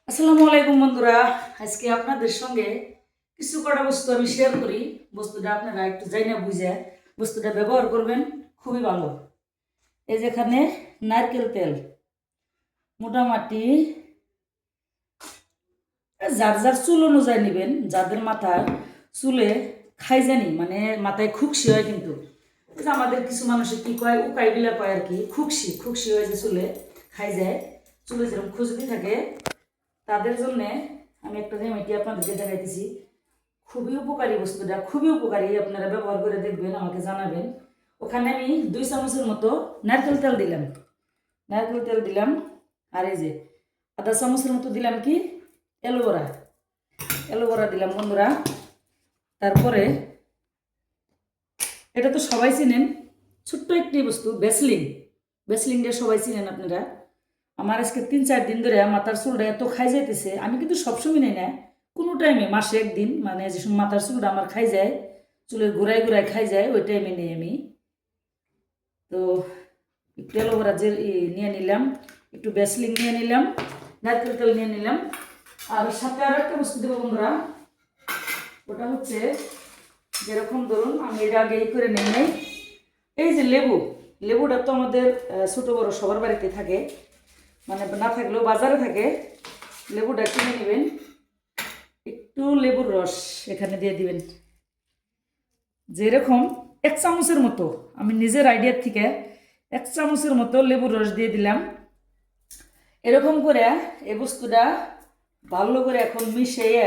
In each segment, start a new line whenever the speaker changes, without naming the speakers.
আসসালামু আলাইকুম বন্ধুরা। আজকে আপনাদের সঙ্গে কিছু কটা বস্তু আমি শেয়ার করি। বস্তুটা আপনারা একটু জাইনা বুঝে বস্তুটা ব্যবহার করবেন, খুবই ভালো। এই যেখানে নারকেল তেল মোটামুটি যার যার চুল অনুযায়ী নেবেন। যাদের মাথার চুলে খাই জানি মানে মাথায় খুকসি হয়, কিন্তু এই যে আমাদের কিছু মানুষের কি কয় উকাই বিলা কয় আর কি, খুকসি খুকসি হয়ে যে চুলে খাই যায়, চুলে যেরকম খুশকি থাকে, তাদের জন্যে আমি একটা রেমেডি আপনাদেরকে দেখাইতেছি। খুবই উপকারী বস্তুটা, খুবই উপকারী। আপনারা ব্যবহার করে দেখবেন, আমাকে জানাবেন। ওখানে আমি 2 চামচের মতো নারকেল তেল দিলাম, নারকেল তেল দিলাম। আর এই যে আধা চামচের মতো দিলাম কি অ্যালোভেরা, অ্যালোভেরা দিলাম বন্ধুরা। তারপরে এটা তো সবাই চিনেন, ছোট্ট একটি বস্তু ভ্যাসলিন, ভ্যাসলিন দিয়ে সবাই চিনেন আপনারা। আমার আজকে 3-4 দিন ধরে মাথার চুলটা এত খাই যাইতেছে, আমি কিন্তু সবসময় নেই না, কোনো টাইমে মাসে একদিন, মানে যে সময় মাথার চুলটা আমার খাই যায়, চুলের গোড়ায় গোড়ায় খাই যায়, ওই টাইমে নেই আমি। তো একটু অ্যালোভেরা জেল নিয়ে নিলাম, একটু ভ্যাসলিন নিয়ে নিলাম, নারকেল তেল নিয়ে নিলাম। আর সাথে আর একটা বস্তু দেবো বন্ধুরা, ওটা হচ্ছে যেরকম ধরুন আমি এটা আগে করে নিই নাই, এই যে লেবু, লেবুটা তো আমাদের ছোটো বড়ো সবার বাড়িতে থাকে, মানে না থাকলেও বাজারে থাকে। লেবুটা কিনে নেবেন, একটু লেবুর রস এখানে দিয়ে দিবেন, যেরকম 1 চামচের মতো, আমি নিজের আইডিয়ার থেকে 1 চামচের মতো লেবুর রস দিয়ে দিলাম। এরকম করে এই বস্তুটা ভালো করে এখন মিশিয়ে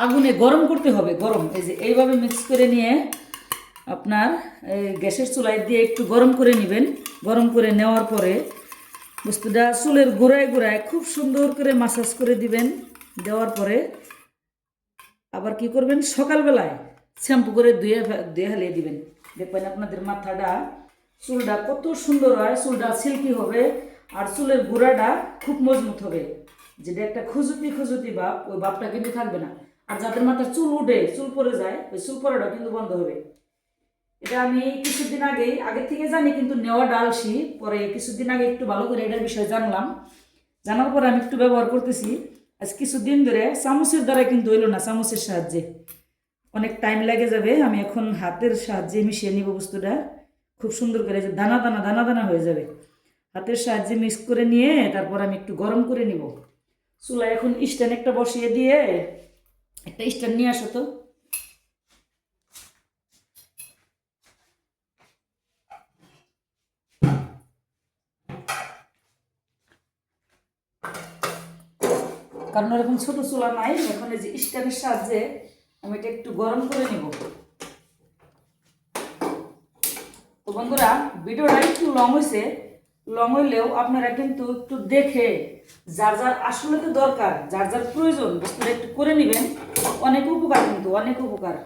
আগুনে গরম করতে হবে, গরম। এই যে এইভাবে মিক্স করে নিয়ে আপনার গ্যাসের চুলায় দিয়ে একটু গরম করে নেবেন। গরম করে নেওয়ার পরে বস্তুটা চুলের গোড়ায় গোড়ায় খুব সুন্দর করে মাসাজ করে দিবেন। দেওয়ার পরে আবার কি করবেন, সকালবেলায় শ্যাম্পু করে ধুয়ে হালিয়ে দিবেন। দেখবেন আপনাদের মাথাটা চুলটা কত সুন্দর হয়, চুলটা সিল্কি হবে, আর চুলের গোড়াটা খুব মজবুত হবে। যেটা একটা খুজুতি খুজুতি ভাব, ওই ভাবটা কিন্তু থাকবে না। আর যাদের মাথার চুল উঠে, চুল পড়ে যায়, ওই চুল পড়াটা কিন্তু বন্ধ হবে। এটা আমি কিছুদিন আগে থেকে জানি, কিন্তু নেওয়াটা আলসি, পরে কিছুদিন আগে একটু ভালো করে এটার বিষয়ে জানলাম। জানার পরে আমি একটু ব্যবহার করতেছি। আজ কিছুদিন ধরে চামচের দ্বারা কিন্তু হইল না, চামচের সাহায্যে অনেক টাইম লেগে যাবে। আমি এখন হাতের সাহায্যে মিশিয়ে নিব বস্তুটা, খুব সুন্দর করে যে দানা দানা দানা দানা হয়ে যাবে। হাতের সাহায্যে মিক্স করে নিয়ে তারপর আমি একটু গরম করে নিব। চুলায় এখন স্ট্যান্ড একটা বসিয়ে দিয়ে, একটা স্ট্যান্ড নিয়ে আসো তো। কারণ এরকম ছোট চুলা নাই, এখন এই যে স্ট্যান্ডের সাহায্যে আমি এটা একটু গরম করে নিব। তো বন্ধুরা, ভিডিওটা একটু লং হয়েছে, লং হইলেও আপনারা কিন্তু একটু দেখে যার যার আসলে তো দরকার, যার যার প্রয়োজন বস্তুটা একটু করে নেবেন। অনেক উপকার, কিন্তু অনেক উপকার।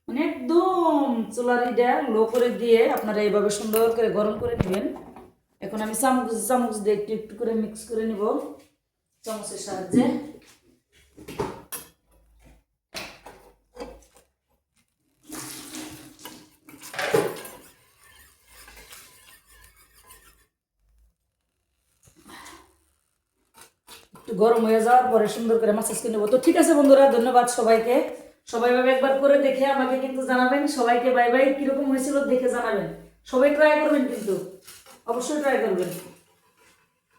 মানে একদম চুলার ইটা লো করে দিয়ে আপনারা এইভাবে সুন্দর করে গরম করে নেবেন। এখন আমি চামচ চামচ দিয়ে একটু একটু করে মিক্স করে নিব চামচের সাহায্যে। একটু গরম হয়ে যাওয়ার পরে সুন্দর করে মাসাজ করে নেবো। তো ঠিক আছে বন্ধুরা, ধন্যবাদ সবাইকে। সবাই ভাবে একবার করে দেখে আমাকে কিন্তু জানাবেন। সবাইকে বাই বাই। কিরকম হয়েছিল দেখে জানাবেন। সবাই ট্রাই করবেন, কিন্তু অবশ্যই ট্রাই করবেন।